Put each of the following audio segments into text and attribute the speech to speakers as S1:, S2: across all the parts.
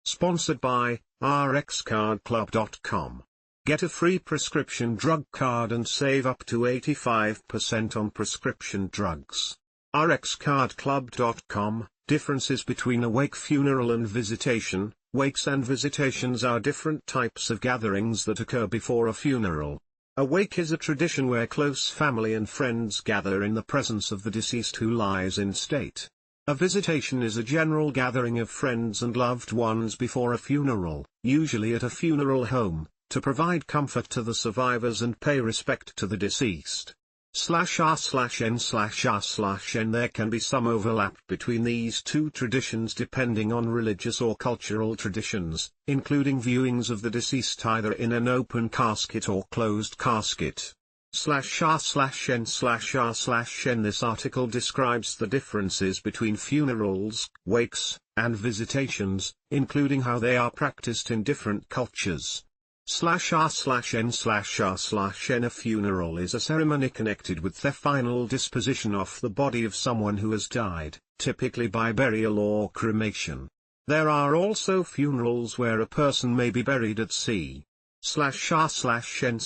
S1: Sponsored by rxcardclub.com. Get a free prescription drug card and save up to 85% on prescription drugs. rxcardclub.com. Differences between a wake, funeral and visitation. Wakes and visitations are different types of gatherings that occur before a funeral. A wake is a tradition where close family and friends gather in the presence of the deceased who lies in state. A visitation is a general gathering of friends and loved ones before a funeral, usually at a funeral home, to provide comfort to the survivors and pay respect to the deceased. /r/n/r/n There can be some overlap between these two traditions depending on religious or cultural traditions, including viewings of the deceased either in an open casket or closed casket. /r/n/r/n This article describes the differences between funerals, wakes, and visitations, including how they are practiced in different cultures. /r/n/r/n A funeral is a ceremony connected with the final disposition of the body of someone who has died, typically by burial or cremation. There are also funerals where a person may be buried at sea. /r/n/r/n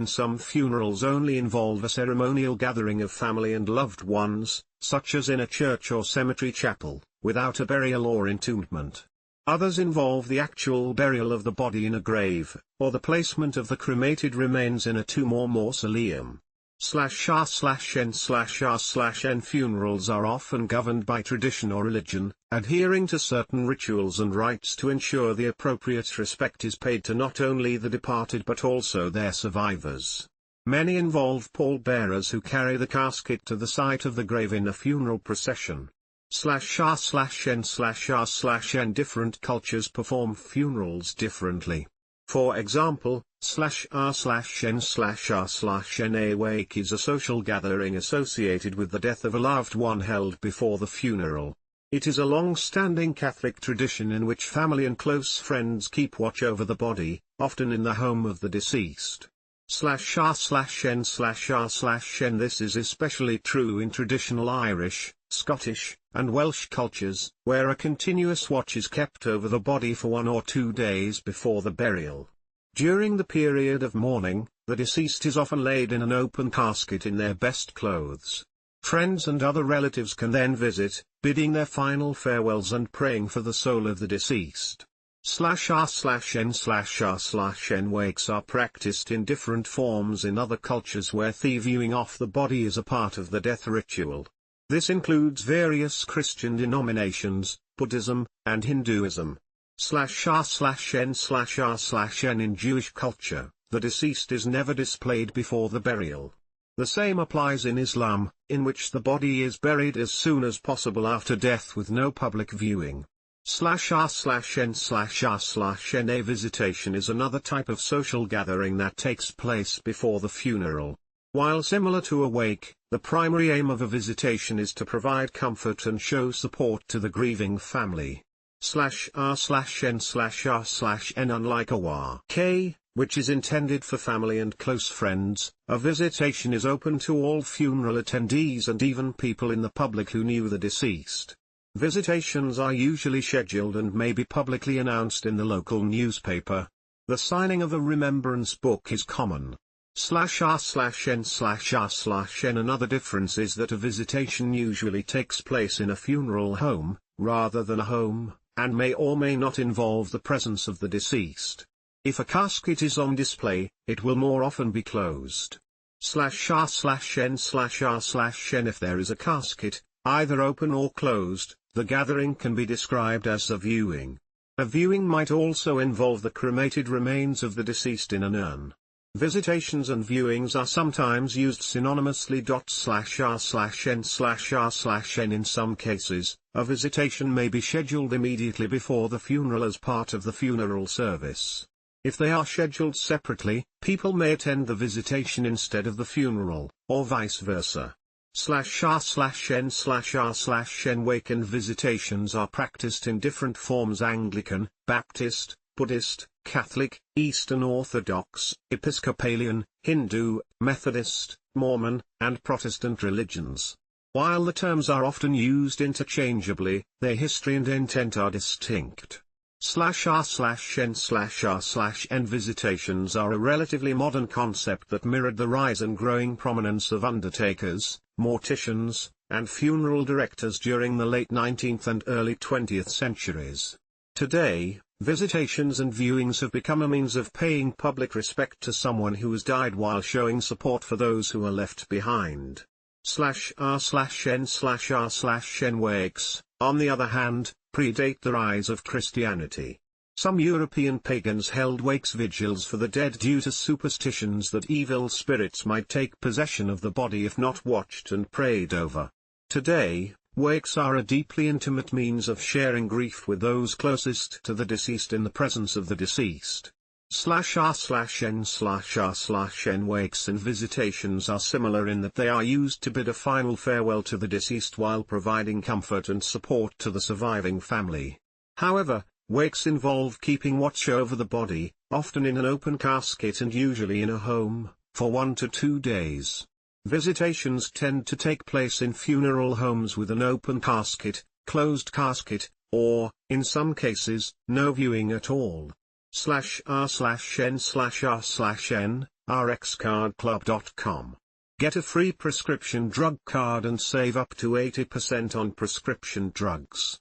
S1: Some funerals only involve a ceremonial gathering of family and loved ones, such as in a church or cemetery chapel, without a burial or entombment. Others involve the actual burial of the body in a grave, or the placement of the cremated remains in a tomb or mausoleum. /r/n/r/n Funerals are often governed by tradition or religion, adhering to certain rituals and rites to ensure the appropriate respect is paid to not only the departed but also their survivors. Many involve pallbearers who carry the casket to the site of the grave in a funeral procession. /r/n/r/n Different cultures perform funerals differently. For example, /r/n/r/n A wake is a social gathering associated with the death of a loved one held before the funeral. It is a long-standing Catholic tradition in which family and close friends keep watch over the body, often in the home of the deceased. /r/n/r/n This is especially true in traditional Irish, Scottish, and Welsh cultures, where a continuous watch is kept over the body for 1 or 2 days before the burial. During the period of mourning, the deceased is often laid in an open casket in their best clothes. Friends and other relatives can then visit, bidding their final farewells and praying for the soul of the deceased. /r/n/r/n Wakes are practiced in different forms in other cultures where the viewing of the body is a part of the death ritual. This includes various Christian denominations, Buddhism, and Hinduism. /r/n/r/n In Jewish culture, the deceased is never displayed before the burial. The same applies in Islam, in which the body is buried as soon as possible after death with no public viewing. /r/n/r/n A visitation is another type of social gathering that takes place before the funeral. While similar to a wake, the primary aim of a visitation is to provide comfort and show support to the grieving family. /r/n/r/n Unlike a wake, which is intended for family and close friends, a visitation is open to all funeral attendees and even people in the public who knew the deceased. Visitations are usually scheduled and may be publicly announced in the local newspaper. The signing of a remembrance book is common. /r/n/r/n Another difference is that a visitation usually takes place in a funeral home, rather than a home, and may or may not involve the presence of the deceased. If a casket is on display, it will more often be closed. /r/n/r/n If there is a casket, either open or closed, the gathering can be described as a viewing. A viewing might also involve the cremated remains of the deceased in an urn. Visitations and viewings are sometimes used synonymously. /r/n/r/n In some cases, a visitation may be scheduled immediately before the funeral as part of the funeral service. If they are scheduled separately, people may attend the visitation instead of the funeral, or vice versa. /r/n/r/n Wake and visitations are practiced in different forms: Anglican, Baptist, Buddhist, Catholic, Eastern Orthodox, Episcopalian, Hindu, Methodist, Mormon, and Protestant religions. While the terms are often used interchangeably, their history and intent are distinct. /r/n/r/n Visitations are a relatively modern concept that mirrored the rise and growing prominence of undertakers, morticians, and funeral directors during the late 19th and early 20th centuries. Today, visitations and viewings have become a means of paying public respect to someone who has died while showing support for those who are left behind. /r/n/r/n wakes, on the other hand, predate the rise of Christianity. Some European pagans held wakes vigils for the dead due to superstitions that evil spirits might take possession of the body if not watched and prayed over. Today, wakes are a deeply intimate means of sharing grief with those closest to the deceased in the presence of the deceased. /r/n/r/n wakes and visitations are similar in that they are used to bid a final farewell to the deceased while providing comfort and support to the surviving family. However, wakes involve keeping watch over the body, often in an open casket and usually in a home, for 1 to 2 days. Visitations tend to take place in funeral homes with an open casket, closed casket, or, in some cases, no viewing at all. /r/n/r/n, rxcardclub.com. Get a free prescription drug card and save up to 80% on prescription drugs.